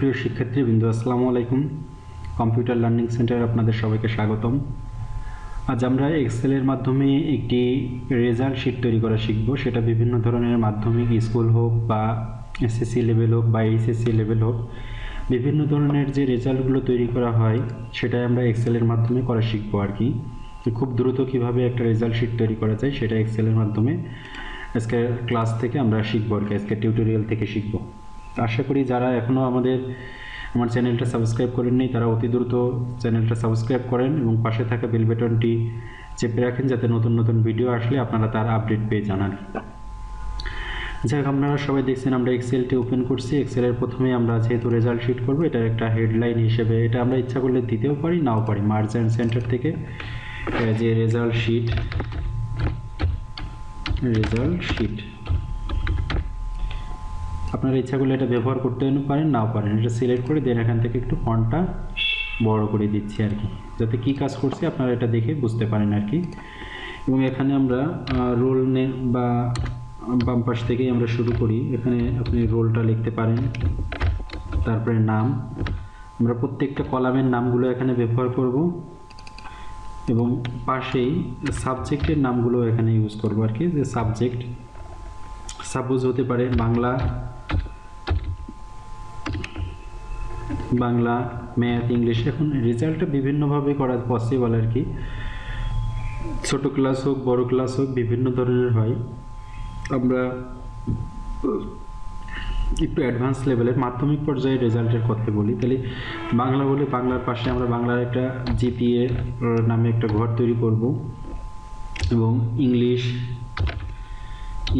সুপ্রিয় শিক্ষার্থীবৃন্দ, আসসালামু আলাইকুম। কম্পিউটার লার্নিং সেন্টারে আপনাদের সবাইকে স্বাগতম। আজ আমরা এক্সেলের মাধ্যমে একটি রেজাল্ট শিট তৈরি করা শিখব। সেটা বিভিন্ন ধরনের মাধ্যমিক স্কুল হোক বা এসএসসি লেভেল হোক বা এইচএসসি লেভেল হোক, বিভিন্ন ধরনের যে রেজাল্টগুলো তৈরি করা হয় সেটাই আমরা এক্সেলের মাধ্যমে করা শিখবো আর কি। খুব দ্রুত কিভাবে একটা রেজাল্ট শিট তৈরি করা যায় সেটা এক্সেলের মাধ্যমে আজকের ক্লাস থেকে আমরা শিখবো আর কি, আজকের টিউটোরিয়াল থেকে শিখবো। আশা করি যারা এখনও আমার চ্যানেলটা সাবস্ক্রাইব করেননি তারা অতি দ্রুত চ্যানেলটা সাবস্ক্রাইব করেন এবং পাশে থাকা বেল বাটনটি চেপে রাখেন, যাতে নতুন নতুন ভিডিও আসলে আপনারা তার আপডেট পেয়ে জানান। যাই হোক, আপনারা সবাই দেখছেন আমরা এক্সেলটি ওপেন করছি। এক্সেলের প্রথমে আমরা যেহেতু রেজাল্ট শিট করবো, এটার একটা হেডলাইন হিসেবে এটা আমরা ইচ্ছা করলে দিতেও পারি, নাও পারি। মার্জ অ্যান্ড সেন্টার থেকে যে রেজাল্ট শিট আপনারা ইচ্ছা করলে এটা ব্যবহার করতে পারেন, নাও পারেন। এটা সিলেক্ট করে দেন, এখান থেকে একটু ফন্টটা বড় করে দিচ্ছি আর কি, যাতে কী কাজ করছি আপনারা এটা দেখে বুঝতে পারেন আর কি। এবং এখানে আমরা রোল নেম বা বাম পাশ থেকেই আমরা শুরু করি। এখানে আপনি রোলটা লিখতে পারেন, তারপরে নাম। আমরা প্রত্যেকটা কলামের নামগুলো এখানে ব্যবহার করব এবং পাশেই সাবজেক্টের নামগুলো এখানে ইউজ করব আর কি। যে সাবজেক্ট সাপোজ হতে পারে বাংলা, ম্যাথ, ইংলিশ। এখন রেজাল্টটা বিভিন্নভাবে করা পসিবল আর কি, ছোট ক্লাস হোক বড় ক্লাস হোক বিভিন্ন ধরনের হয়। আমরা একটু অ্যাডভান্স লেভেলের মাধ্যমিক পর্যায়ে রেজাল্টের কথা বলি, তাহলে বাংলা বলে বাংলার পাশে আমরা বাংলার একটা জিপিএ নামে একটা ঘর তৈরি করব এবং ইংলিশ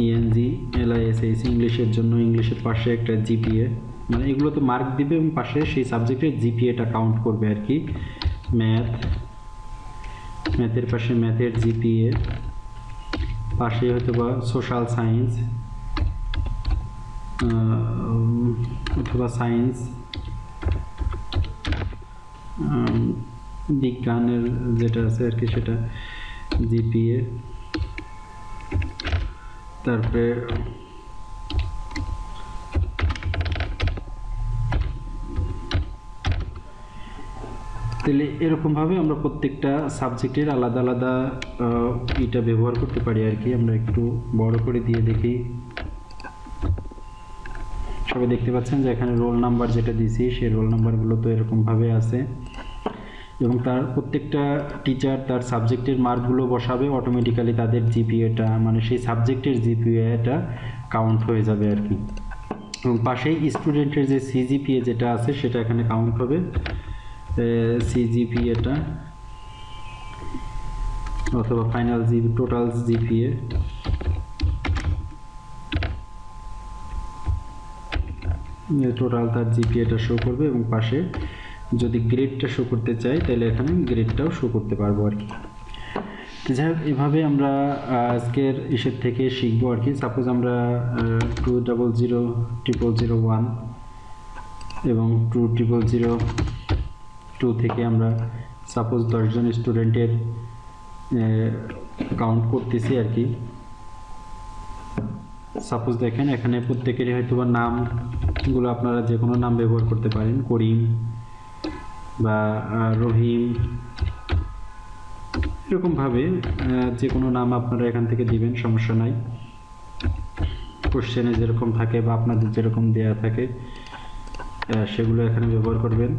ENGLISH ইংলিশের জন্য ইংলিশের পাশে একটা জিপিএ, মানে এগুলো তো মার্ক দিবে এবং পাশে সেই সাবজেক্টের জিপিএটা কাউন্ট করবে আর কি। ম্যাথের পাশে ম্যাথের জিপিএ, পাশে হয়তো বা সোশ্যাল সায়েন্স অথবা সায়েন্স বিজ্ঞানের যেটা আছে আর কি সেটা জিপিএ। তারপরে তাহলে এরকমভাবে আমরা প্রত্যেকটা সাবজেক্টের আলাদা আলাদা এটা ব্যবহার করতে পারি আর কি। আমরা একটু বড় করে দিয়ে দেখি। সবাই দেখতে পাচ্ছেন যে এখানে রোল নাম্বার যেটা দিয়েছি সেই রোল নাম্বারগুলো তো এরকমভাবে আছে এবং তার প্রত্যেকটা টিচার তার সাবজেক্টের মার্কগুলো বসাবে, অটোমেটিক্যালি তাদের জিপিএটা মানে সেই সাবজেক্টের জিপিএটা কাউন্ট হয়ে যাবে আর কি। এবং পাশেই স্টুডেন্টের যে সিজিপিএ যেটা আছে সেটা এখানে কাউন্ট হবে, সিজিপিএটা অথবা ফাইনাল টোটাল জিপিএ। টোটাল তার জিপিএটা শো করবে এবং পাশে যদি গ্রেডটা শো করতে চাই তাহলে এখানে গ্রেডটাও শো করতে পারবো আর কি। যাই হোক, এভাবে আমরা আজকের ইসের থেকে শিখবো আর কি। সাপোজ আমরা 2000001 এবং 20002 থেকে আমরা সাপোজ 10 জন স্টুডেন্টের কাউন্ট করতেছি আর কি। সাপোজ দেখেন এখানে প্রত্যেকেরই হয়তো বা নামগুলো আপনারা যে কোনো নাম ব্যবহার করতে পারেন, করিম বা রহিম, এরকমভাবে যে কোনো নাম আপনারা এখান থেকে দিবেন, সমস্যা নাই। কোশ্চেনে যেরকম থাকে বা আপনাদের যেরকম দেয়া থাকে সেগুলো এখানে ব্যবহার করবেন।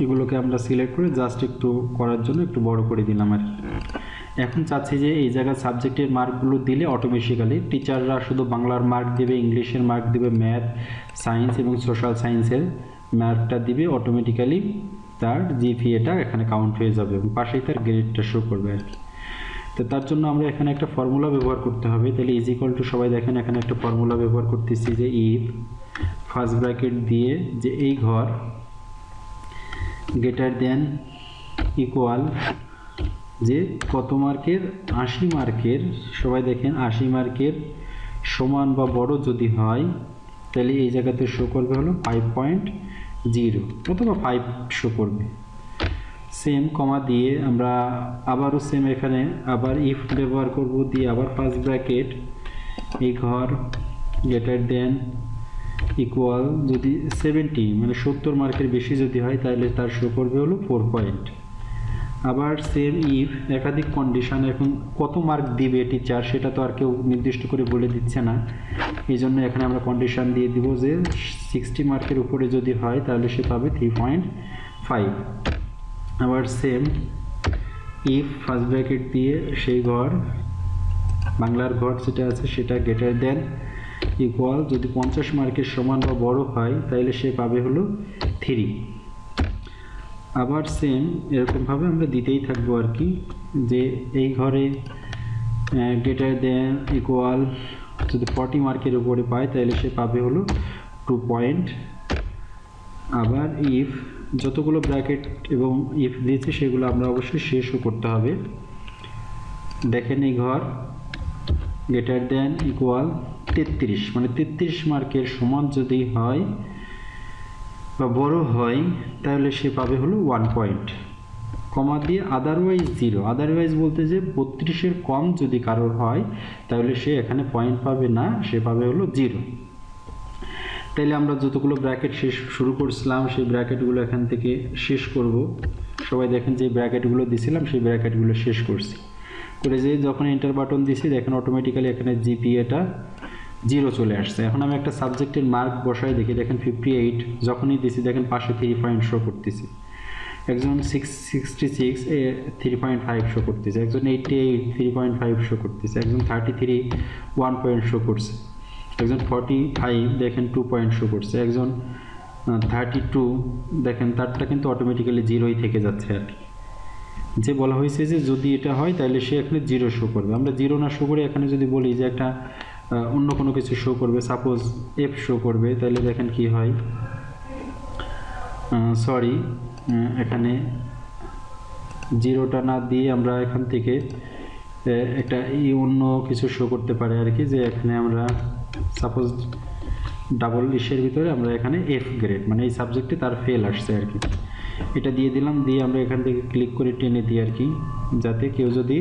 এগুলোকে আমরা সিলেক্ট করে জাস্ট একটু করার জন্য একটু বড় করে দিলাম আর কি। এখন চাচ্ছি যে এই জায়গায় সাবজেক্টের মার্কগুলো দিলে অটোমেটিক্যালি টিচাররা শুধু বাংলার মার্ক দেবে, ইংলিশের মার্ক দেবে, ম্যাথ, সায়েন্স এবং সোশ্যাল সায়েন্সের মার্কটা দিবে, অটোমেটিক্যালি তার জিপিএটা এখানে কাউন্ট হয়ে যাবে এবং পাশেই তার গ্রেডটা শো করবে আর কি। তো তার জন্য আমরা এখানে একটা ফর্মুলা ব্যবহার করতে হবে। তাহলে ইজ ইকুয়াল টু, সবাই দেখেন এখানে একটা ফর্মুলা ব্যবহার করতেছি যে ইফ ফার্স্ট ব্র্যাকেট দিয়ে যে এই ঘর গ্রেটার দেন ইকুয়াল যে কত মার্কের, 80 মার্কের, সবাই দেখেন 80 মার্কের সমান বা বড় যদি হয় তাহলে এই জায়গাতে শো করবে হলো 5.0 অথবা 5 শো করবে। সেম কমা দিয়ে আমরা আবারও সেম এখানে আবার ইফ ব্যবহার করব, দিয়ে আবার ফার্স্ট ব্র্যাকেট এই ঘর গ্রেটার দেন ইকুয়াল যদি 70 মানে 70 মার্কের বেশি যদি হয় তাহলে তার শো করবে হলো 4 পয়েন্ট। আবার সেম ইফ একাধিক কন্ডিশন, এখন কত মার্ক দিবে টিচার সেটা তো আর কেউ নির্দিষ্ট করে বলে দিচ্ছে না, এই জন্য এখানে আমরা কন্ডিশন দিয়ে দিব যে 60 মার্কের উপরে যদি হয় তাহলে সে পাবে 3.5। আবার সেম ইফ ফার্স্ট ব্র্যাকেট দিয়ে সেই ঘর বাংলার ঘর যেটা আছে সেটা গ্রেটার দেন ইকুয়াল যদি 50 মার্কের সমান বা বড় হয় তাহলে সে পাবে হলো 3। আবার সেম এরকমভাবে আমরা দিতেই থাকবো আর কি, যে এই ঘরে গ্রেটার দেন ইকুয়াল যদি 40 মার্কের উপরে পায় তাহলে সে পাবে হলো 2 পয়েন্ট। আবার ইফ যতগুলো ব্র্যাকেট এবং ইফ দিয়েছে সেগুলো আমরা অবশ্যই শেষও করতে হবে। দেখেন এই ঘর গ্রেটার দেন ইকুয়াল 33 মানে 33 মার্কের সমান যদি হয় বা বড় হয় তাহলে সে পাবে হলো 1 পয়েন্ট, কমা দিয়ে আদারওয়াইজ 0। আদারওয়াইজ বলতে যে 32-এর কম যদি কারোর হয় তাহলে সে এখানে পয়েন্ট পাবে না, সে পাবে হলো 0। তাইলে আমরা যতগুলো ব্র্যাকেট শুরু করছিলাম সেই ব্র্যাকেটগুলো এখান থেকে শেষ করব। সবাই দেখেন যে ব্র্যাকেটগুলো দিছিলাম সেই ব্র্যাকেটগুলো শেষ করছি করে, যে যখন এন্টার বাটন দিছি দেখেন অটোমেটিক্যালি এখানে জিপিএটা 0 চলে আসছে। এখন আমি একটা সাবজেক্টের মার্ক বসাই দেখি, দেখেন 58 যখনই দিছি দেখেন পাশে 3 পয়েন্ট শো করতেছে, একজন 66 3.5 শো করতেছে, একজন 88 3.5 শো করতেছে, একজন 33 1 পয়েন্ট শো করছে, একজন 45 দেখেন 2 পয়েন্ট শো করছে, একজন 32 দেখেন তারটা কিন্তু অটোমেটিক্যালি 0ই থেকে যাচ্ছে আর কি। যে বলা হয়েছে যে যদি এটা হয় তাহলে সে এখানে 0 শো করবে, আমরা 0 না শো করে এখানে যদি বলি যে একটা অন্য কোনো কিছু শো করবে, সাপোজ এফ শো করবে, তাহলে দেখেন কি হয়, সরি এখানে 0টা না দিয়ে আমরা এখান থেকে একটা অন্য কিছু শো করতে পারে আর কি, যে এখানে আমরা সাপোজ ডাবল ইসের ভিতরে আমরা এখানে এফ গ্রেড মানে এই সাবজেক্টে তার ফেল আসছে আর কি, এটা দিয়ে দিলাম, দিয়ে আমরা এখান থেকে ক্লিক করে টেনে দিই আর কি, যাতে কেউ যদি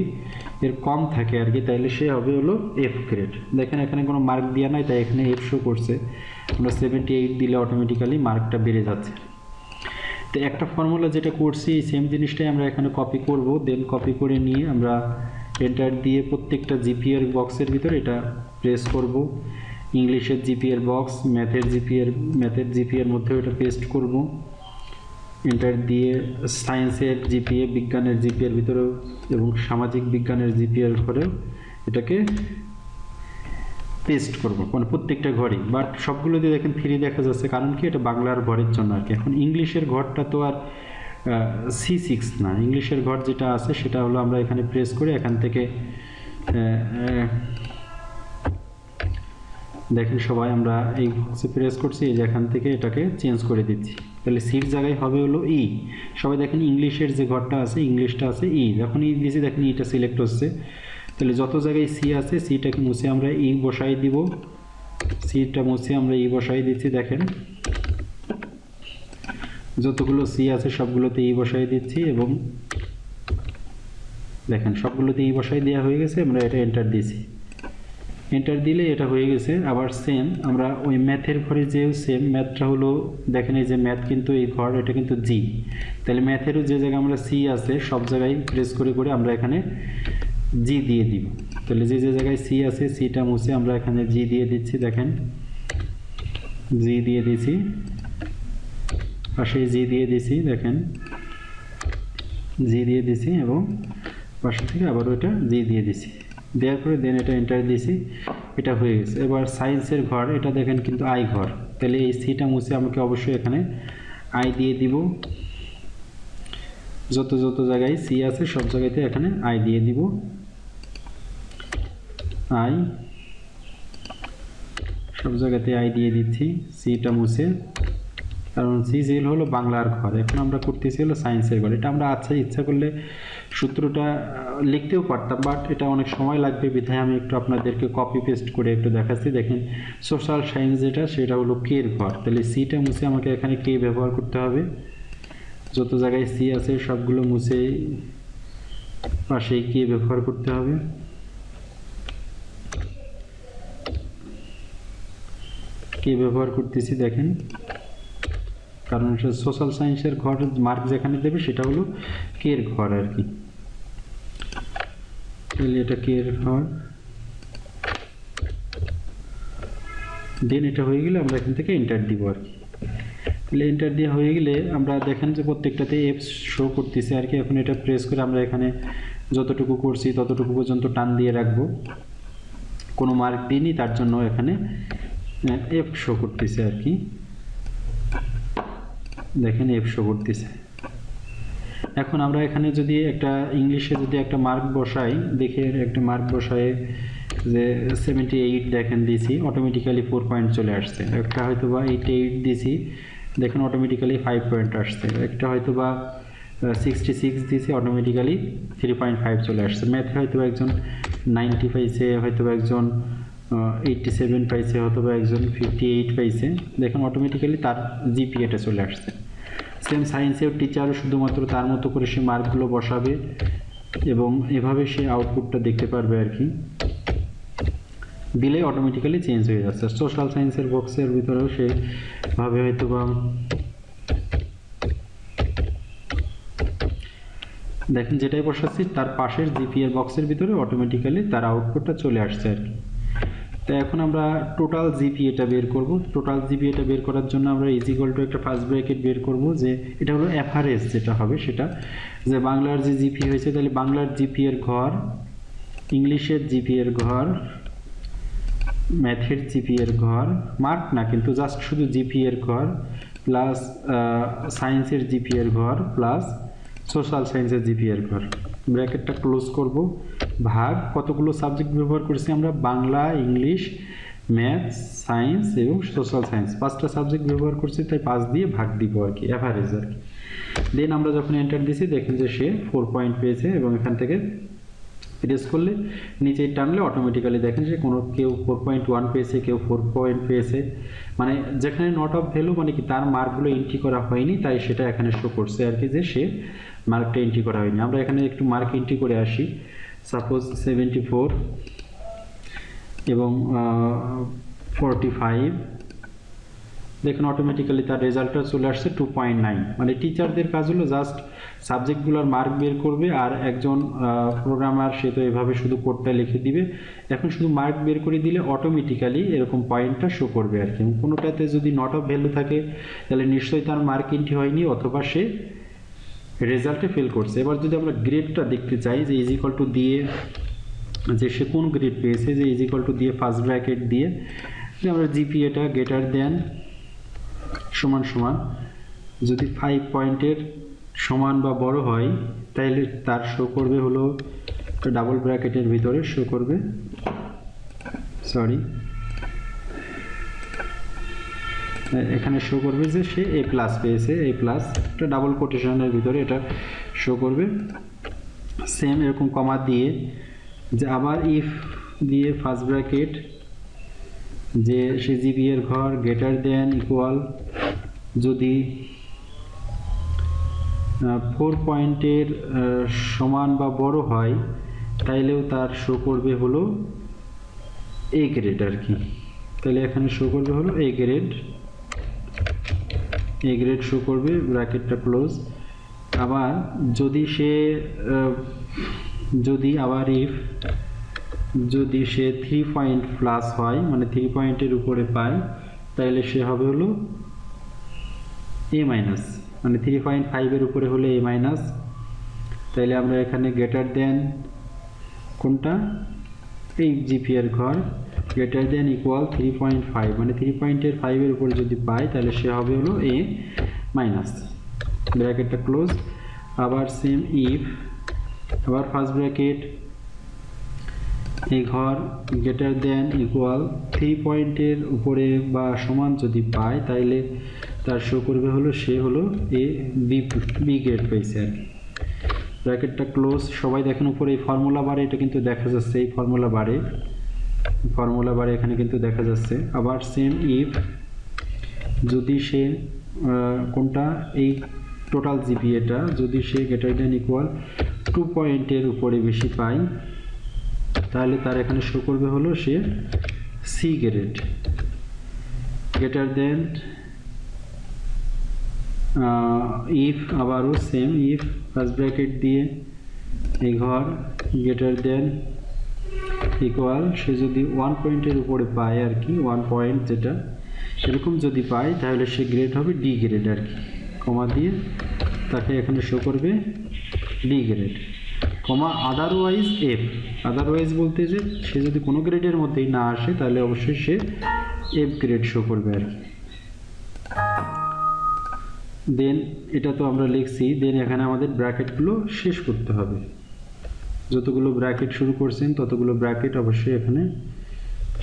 এর কম থাকে আর কি তাহলে সে হবে হলো এফ গ্রেড। দেখেন এখানে কোনো মার্ক দেওয়া নাই তাই এখানে এফ শো করছে, আমরা 78 দিলে অটোমেটিক্যালি মার্কটা বেড়ে যাচ্ছে। তো একটা ফর্মুলা যেটা করছি এই সেম জিনিসটাই আমরা এখানে কপি করব, দেন কপি করে নিয়ে আমরা এন্টার দিয়ে প্রত্যেকটা জিপিএর বক্সের ভিতরে এটা প্রেস করব। ইংলিশের জিপিএর বক্স, ম্যাথের জিপিএর মধ্যেও এটা পেস্ট করব, এন্টার দিয়ে সায়েন্সের জিপিএ, বিজ্ঞানের জিপিএর ভিতরেও এবং সামাজিক বিজ্ঞানের জিপিএর ঘরেও এটাকে পেস্ট করব, মানে প্রত্যেকটা ঘরে। বাট সবগুলোতে দেখেন 3 দেখা যাচ্ছে, কারণ কি এটা বাংলার ঘরের জন্য আর কি। এখন ইংলিশের ঘরটা তো আর C6 না, ইংলিশের ঘর যেটা আছে সেটা হলো আমরা এখানে প্রেস করে এখান থেকে দেখেন সবাই আমরা এই বক্সে প্রেস করছি, এই যে এখান থেকে এটাকে চেঞ্জ করে দিচ্ছি, তাহলে সির জায়গায় হবে হলো ই। সবাই দেখেন ইংলিশের যে ঘরটা আছে ইংলিশটা আছে ই, যখন ই দিয়েছি দেখেন ইটা সিলেক্ট হচ্ছে, তাহলে যত জায়গায় সি আছে সিটাকে মুছে আমরা ই বসাই দিব, সিটা মুছে আমরা ই বসাই দিচ্ছি, দেখেন যতগুলো সি আছে সবগুলোতে ই বসাই দিচ্ছি এবং দেখেন সবগুলোতে ই বসাই দেওয়া হয়ে গেছে। আমরা এটা এন্টার দিয়েছি, এন্টার দিলে এটা হয়ে গেছে। আবার সেম আমরা ওই ম্যাথের ঘরে যে সেম ম্যাথটা হলো দেখেন এই যে ম্যাথ কিন্তু এই ঘর এটা কিন্তু জি, তাহলে ম্যাথেরও যে জায়গায় আমরা সি আছে সব জায়গায় প্রেস করে করে আমরা এখানে জি দিয়ে দিব, তাহলে যে যে জায়গায় সি আছে সিটা মুছে আমরা এখানে জি দিয়ে দিচ্ছি, দেখেন জি দিয়ে দিছি, পাশে জি দিয়ে দিছি, দেখেন জি দিয়ে দিছি এবং পাশে থেকে আবার ওইটা জি দিয়ে দিছি, দেওয়ার পরে দেন এটা এন্টার দিয়েছি, এটা হয়ে গেছে। এবার সায়েন্সের ঘর এটা দেখেন কিন্তু আই ঘর, তাহলে এই সিটা মুছে আমাকে অবশ্যই এখানে আই দিয়ে দিব, যত যত জায়গায় সি আছে সব জায়গাতে এখানে আই দিয়ে দিব, আই সব জায়গাতে আই দিয়ে দিচ্ছি, সিটা মুছে, কারণ সি জেল হলো বাংলার ঘর, এখন আমরা করতেছি হলো সায়েন্সের ঘর। এটা আমরা আচ্ছা ইচ্ছা করলে সূত্রটা লিখতেও পারতাম, বাট এটা অনেক সময় লাগবে, বিধায় আমি একটু আপনাদেরকে কপি পেস্ট করে একটু দেখাচ্ছি। দেখেন সোশ্যাল সায়েন্স যেটা সেটা হলো কে এর ঘর, তাহলে সিটা মুছে আমাকে এখানে কে ব্যবহার করতে হবে, যত জায়গায় সি আছে সবগুলো মুছে পাশেই কে ব্যবহার করতে হবে। কে ব্যবহার করতেছি দেখেন, কারণ সোশ্যাল সায়েন্সের ঘর মার্ক যেখানে দেবে সেটা হলো কে এর ঘর আর কি। তাহলে এটা কে এর ঘর, দেন এটা হয়ে গেলে আমরা এখান থেকে এন্টার দিব আর কি। তাহলে এন্টার দেওয়া হয়ে গেলে আমরা দেখেন যে প্রত্যেকটাতে এফ শো করতেছে আর কি। এখন এটা প্রেস করে আমরা এখানে যতটুকু করছি ততটুকু পর্যন্ত টান দিয়ে রাখবো, কোনো মার্ক দিইনি তার জন্য এখানে এফ শো করতেছে আর কি। দেখেন এফ শো করতেছে। এখন আমরা এখানে যদি একটা ইংলিশে যদি একটা মার্ক বসাই, দেখে একটা মার্ক বসাই যে 78 দেখেন দিয়েছি, অটোমেটিক্যালি 4 পয়েন্ট চলে আসছে। একটা হয়তো বা 88 দিয়েছি, দেখেন অটোমেটিক্যালি 5 পয়েন্ট আসছে। একটা হয়তো বা 66 দিয়েছি, অটোমেটিক্যালি 3.5 চলে আসছে। ম্যাথে হয়তো একজন 90 পাইছে, হয়তো একজন 87 পাইছে, হয়তো একজন 58 পাইছে, দেখেন অটোমেটিক্যালি তার জিপিএটা চলে আসছে। সেম সায়েন্সের টিচারও শুধুমাত্র তার মতো করে সে মার্কগুলো বসাবে এবং এভাবে সে আউটপুটটা দেখতে পারবে আর কি, দিলে অটোমেটিক্যালি চেঞ্জ হয়ে যাচ্ছে। সোশ্যাল সায়েন্সের বক্সের ভিতরেও সেভাবে হয়তো বা দেখেন যেটাই বসাচ্ছি তার পাশের জিপিএর বক্সের ভিতরে অটোমেটিক্যালি তার আউটপুটটা চলে আসছে আর কি। তো এখন আমরা টোটাল জিপিএটা বের করব। টোটাল জিপিএটা বের করার জন্য আমরা ইজিক্যাল টু একটা ফার্স্ট ব্র্যাকেট বের করব, যে এটা হলো এভারেজ যেটা হবে সেটা, যে বাংলার যে জিপি হয়েছে তাহলে বাংলার জিপি এর ঘর, ইংলিশের জিপি এর ঘর, ম্যাথের জিপি এর ঘর, মার্ক না কিন্তু জাস্ট শুধু জিপি এর ঘর, প্লাস সায়েন্সের জিপি এর ঘর, প্লাস সোশ্যাল সায়েন্সের জিপি এর ঘর। ব্র্যাকেটটা ক্লোজ করব, ভাগ কতগুলো সাবজেক্ট ব্যবহার করেছি আমরা, বাংলা, ইংলিশ, ম্যাথ, সায়েন্স এবং সোশ্যাল সায়েন্স, 5টা সাবজেক্ট ব্যবহার করছি, তাই 5 দিয়ে ভাগ দিব আর কি, অ্যাভারেজ আর কি। দেন আমরা যখন এন্টার দিছি দেখেন যে সে 4 পয়েন্ট পেয়েছে এবং এখান থেকে প্রেস করলে নিচে টানলে অটোমেটিক্যালি দেখেন যে কেউ 4.1 পেয়েছে, কেউ 4 পয়েন্ট পেয়েছে, মানে যেখানে নট অফ ভ্যালু মানে কি তার মার্কগুলো এন্ট্রি করা হয়নি, তাই সেটা এখানে শো করছে আর কি, যে সে মার্কটা এন্ট্রি করা হয়নি। আমরা এখানে একটু মার্ক এন্ট্রি করে আসি, সাপোজ 74 এবং 45, দেখুন অটোমেটিক্যালি তার রেজাল্টটা চলে আসছে 2.9। মানে টিচারদের কাজ হলো জাস্ট সাবজেক্টগুলোর মার্ক বের করবে, আর একজন প্রোগ্রামার সে তো এভাবে শুধু কোডটা লিখে দিবে। এখন শুধু মার্ক বের করে দিলে অটোমেটিক্যালি এরকম পয়েন্টটা শো করবে আর কি। কোনোটাতে যদি নট অফ ভ্যালু থাকে তাহলে নিশ্চয়ই তার মার্ক এন্ট্রি হয়নি, অথবা সে রেজাল্টে ফেল করছে। এবার যদি আমরা গ্রেডটা দেখতে চাই, যে ইজ ইকুয়াল টু দিয়ে যে সে কোন গ্রেড পেয়েছে, যে ইজ ইকুয়াল টু দিয়ে ফার্স্ট ব্র্যাকেট দিয়ে যে আমরা জিপিএটা গ্রেটার দেন সমান সমান, যদি 5 পয়েন্টের সমান বা বড় হয় তাহলে তার শো করবে হলো ডাবল ব্র্যাকেটের ভিতরে শো করবে, এখানে শো করবে যে সে এ প্লাস পেয়েছে, এ প্লাস, একটা ডাবল কোটেশনের ভিতরে এটা শো করবে। সেম এরকম কমা দিয়ে যে আবার ইফ দিয়ে ফার্স্ট ব্র্যাকেট যে সে জিবি এর ঘর গ্রেটার দেন ইকুয়াল, যদি 4 পয়েন্টের সমান বা বড় হয় তাইলেও তার শো করবে হলো এ গ্রেড আর কি। তাহলে এখানে শো করবে হলো এ গ্রেড শো করবে, ব্র্যাকেটটা ক্লোজ। আবার যদি সে যদি সে 3 পয়েন্ট প্লাস হয়, মানে 3 পয়েন্টের উপরে পায়, তাহলে সে হবে হলো এ মাইনাস, মানে 3.5 এর উপরে হলে এ মাইনাস। তাইলে আমরা এখানে গ্রেটার দেন কোনটা, এই জিপি এর ঘর গ্রেটার দেন ইকুয়াল 3.5, মানে 3.5 এর উপরে যদি পাই তাহলে সে হবে হলো এ মাইনাস, ব্র্যাকেটটা ক্লোজ। আবার সেম ইফ, আবার ফার্স্ট ব্র্যাকেট এই ঘর গ্রেটার দেন ইকুয়াল 3 পয়েন্টের উপরে বা সমান যদি পায় তাইলে তার শো করবে হলো সে হলো এ বি গ্রেড পেয়েছে আর কি, ব্র্যাকেটটা ক্লোজ। সবাই দেখেন উপরে এই ফর্মুলা বারে এটা কিন্তু দেখা যাচ্ছে, এই ফর্মুলা বারে এখানে কিন্তু দেখা যাচ্ছে। আবার সেম ইফ যদি সে কোনটা এই টোটাল জিপিএটা যদি সে গ্রেটার দেন ইকুয়াল 2 পয়েন্টের উপরে বেশি পায় তাহলে তার এখানে শো করবে হলো সে C grade. Greater than if আবারও সেম ইফ ফার্স্ট ব্র্যাকেট দিয়ে এই ঘর গ্রেটার দেন ইকুয়াল সে যদি 1 পয়েন্টের উপরে পায় আর কি 1 পয়েন্ট যেটা সেরকম যদি পায় তাহলে সে গ্রেড হবে ডি গ্রেড আর কি কমা দিয়ে তাকে এখানে শো করবে ডি গ্রেড কমা আদারওয়াইজ এফ আদারওয়াইজ বলতে যে সে যদি কোনো গ্রেডের মধ্যেই না আসে তাহলে অবশ্যই সে এফ গ্রেড শো করবে আর কি দেন এটা তো আমরা লিখছি দেন এখানে আমাদের ব্র্যাকেটগুলো শেষ করতে হবে যতগুলো ব্র্যাকেট শুরু করছেন ততগুলো ব্র্যাকেট অবশ্যই এখানে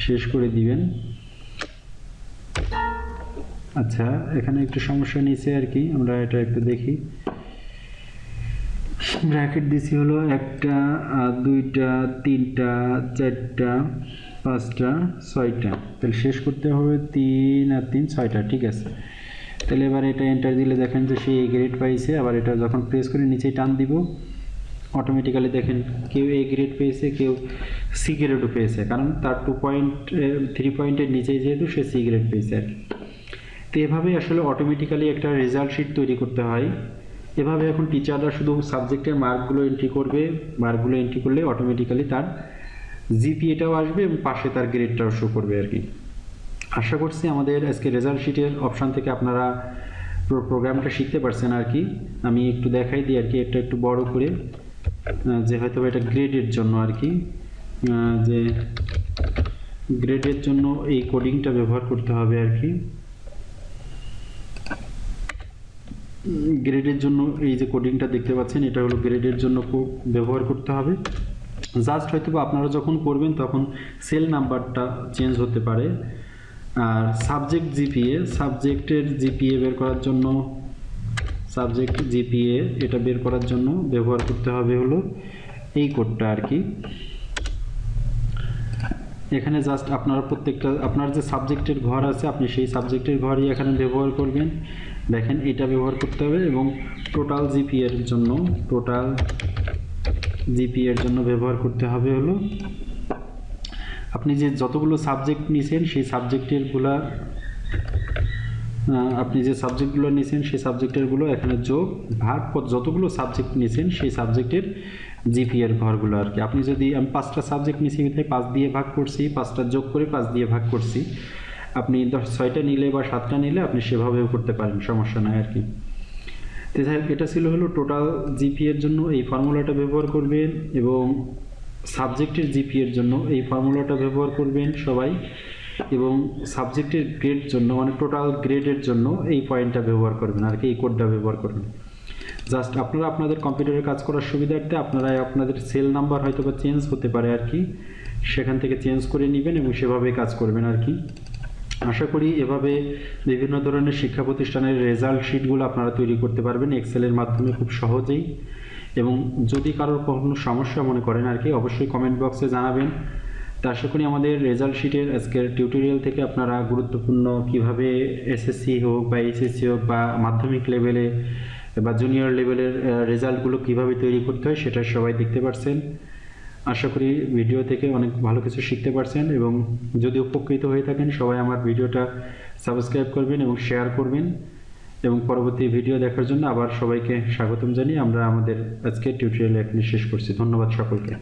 শেষ করে দিবেন আচ্ছা এখানে একটু সমস্যা নিয়েছে আর কি আমরা এটা একটু দেখি ব্র্যাকেট দিছি হলো 1টা 2টা 3টা 4টা 5টা 6টা তাহলে শেষ করতে হবে 3 আর 3 6টা ঠিক আছে তাহলে এবার এটা এন্টার দিলে দেখেন যে সে এ গ্রেড পাইছে আবার এটা যখন প্রেস করে নিচেই টান দিব অটোমেটিক্যালি দেখেন কেউ এ গ্রেড পেয়েছে কেউ সি গ্রেডও পেয়েছে কারণ তার 3 পয়েন্টের নিচেই যেহেতু সে সি গ্রেড পেয়েছে আর কি তো এভাবেই আসলে অটোমেটিক্যালি একটা রেজাল্ট শিট তৈরি করতে হয় এভাবে এখন টিচাররা শুধু সাবজেক্টের মার্কগুলো এন্ট্রি করবে মার্কগুলো এন্ট্রি করলে অটোমেটিক্যালি তার জিপিএটাও আসবে এবং পাশে তার গ্রেডটাও শো করবে আর কি আশা করছি আমাদের আজকে রেজাল্ট শিটের অপশান থেকে আপনারা প্রোগ্রামটা শিখতে পারছেন আর কি আমি একটু দেখাই দিই আর কি এটা একটু বড় করে যে হয়তো এটা গ্রেডের জন্য আর কি যে গ্রেডের জন্য এই কোডিংটা ব্যবহার করতে হবে আর কি গ্রেডের জন্য এই যে কোডিংটা দেখতে পাচ্ছেন এটা হলো গ্রেডের জন্য ব্যবহার করতে হবে জাস্ট হয়তো আপনারা যখন করবেন তখন সেল নাম্বারটা চেঞ্জ হতে পারে আর সাবজেক্ট জিপিএ সাবজেক্টের জিপিএ বের করার জন্য সাবজেক্ট জিপিএ এটা বের করার জন্য ব্যবহার করতে হবে হলো এই কোডটা আর কি এখানে জাস্ট আপনারা প্রত্যেকটা আপনার যে সাবজেক্টের ঘর আছে আপনি সেই সাবজেক্টের ঘরই এখানে ব্যবহার করবেন দেখেন এটা ব্যবহার করতে হবে এবং টোটাল জিপিএ এর জন্য ব্যবহার করতে হবে হলো আপনি যে যতগুলো সাবজেক্ট নিছেন সেই সাবজেক্টেরগুলো আপনি যে সাবজেক্টগুলো নিছেন সেই সাবজেক্টেরগুলো এখানে যোগ ভাগ যতগুলো সাবজেক্ট নিছেন সেই সাবজেক্টের জিপিএর ঘরগুলো আর কি আপনি যদি আমি 5টা সাবজেক্ট নিছি তাই 5 দিয়ে ভাগ করছি 5টা যোগ করে 5 দিয়ে ভাগ করছি আপনি 6টা নিলে বা 7টা নিলে আপনি সেভাবেও করতে পারেন সমস্যা নাই আর কি তো যাই হোক এটা ছিল হলো টোটাল জিপিএর জন্য এই ফর্মুলাটা ব্যবহার করবেন এবং সাবজেক্টের জিপিএর জন্য এই ফর্মুলাটা ব্যবহার করবেন সবাই এবং সাবজেক্টের গ্রেড জন্য মানে টোটাল গ্রেডের জন্য এই পয়েন্টটা ব্যবহার করবেন আর কি এই কোডটা ব্যবহার করবেন জাস্ট আপনারা আপনাদের কম্পিউটারে কাজ করার সুবিধার্থে আপনারা আপনাদের সেল নাম্বার হয়তো বা চেঞ্জ হতে পারে আর কি সেখান থেকে চেঞ্জ করে নেবেন এবং সেভাবে কাজ করবেন আর কি আশা করি এভাবে বিভিন্ন ধরনের শিক্ষা প্রতিষ্ঠানের রেজাল্ট শিটগুলো আপনারা তৈরি করতে পারবেন এক্সেলের মাধ্যমে খুব সহজেই এবং যদি কারোর কোনো সমস্যা মনে করেন আর কি অবশ্যই কমেন্ট বক্সে জানাবেন তা আশা করি আমাদের রেজাল্ট শিটের আজকের টিউটোরিয়াল থেকে আপনারা গুরুত্বপূর্ণ কিভাবে এসএসসি হোক বা এইচএসসি হোক বা মাধ্যমিক লেভেলে বা জুনিয়র লেভেলের রেজাল্টগুলো কিভাবে তৈরি করতে হয় সেটা সবাই দেখতে পাচ্ছেন আশা করি ভিডিও থেকে অনেক ভালো কিছু শিখতে পারছেন এবং যদি উপকৃত হয়ে থাকেন সবাই আমার ভিডিওটা সাবস্ক্রাইব করবেন এবং শেয়ার করবেন এবং পরবর্তী ভিডিও দেখার জন্য আবার সবাইকে স্বাগতম জানিয়ে আমরা আমাদের আজকের টিউটোরিয়াল এখানে শেষ করছি ধন্যবাদ সকলকে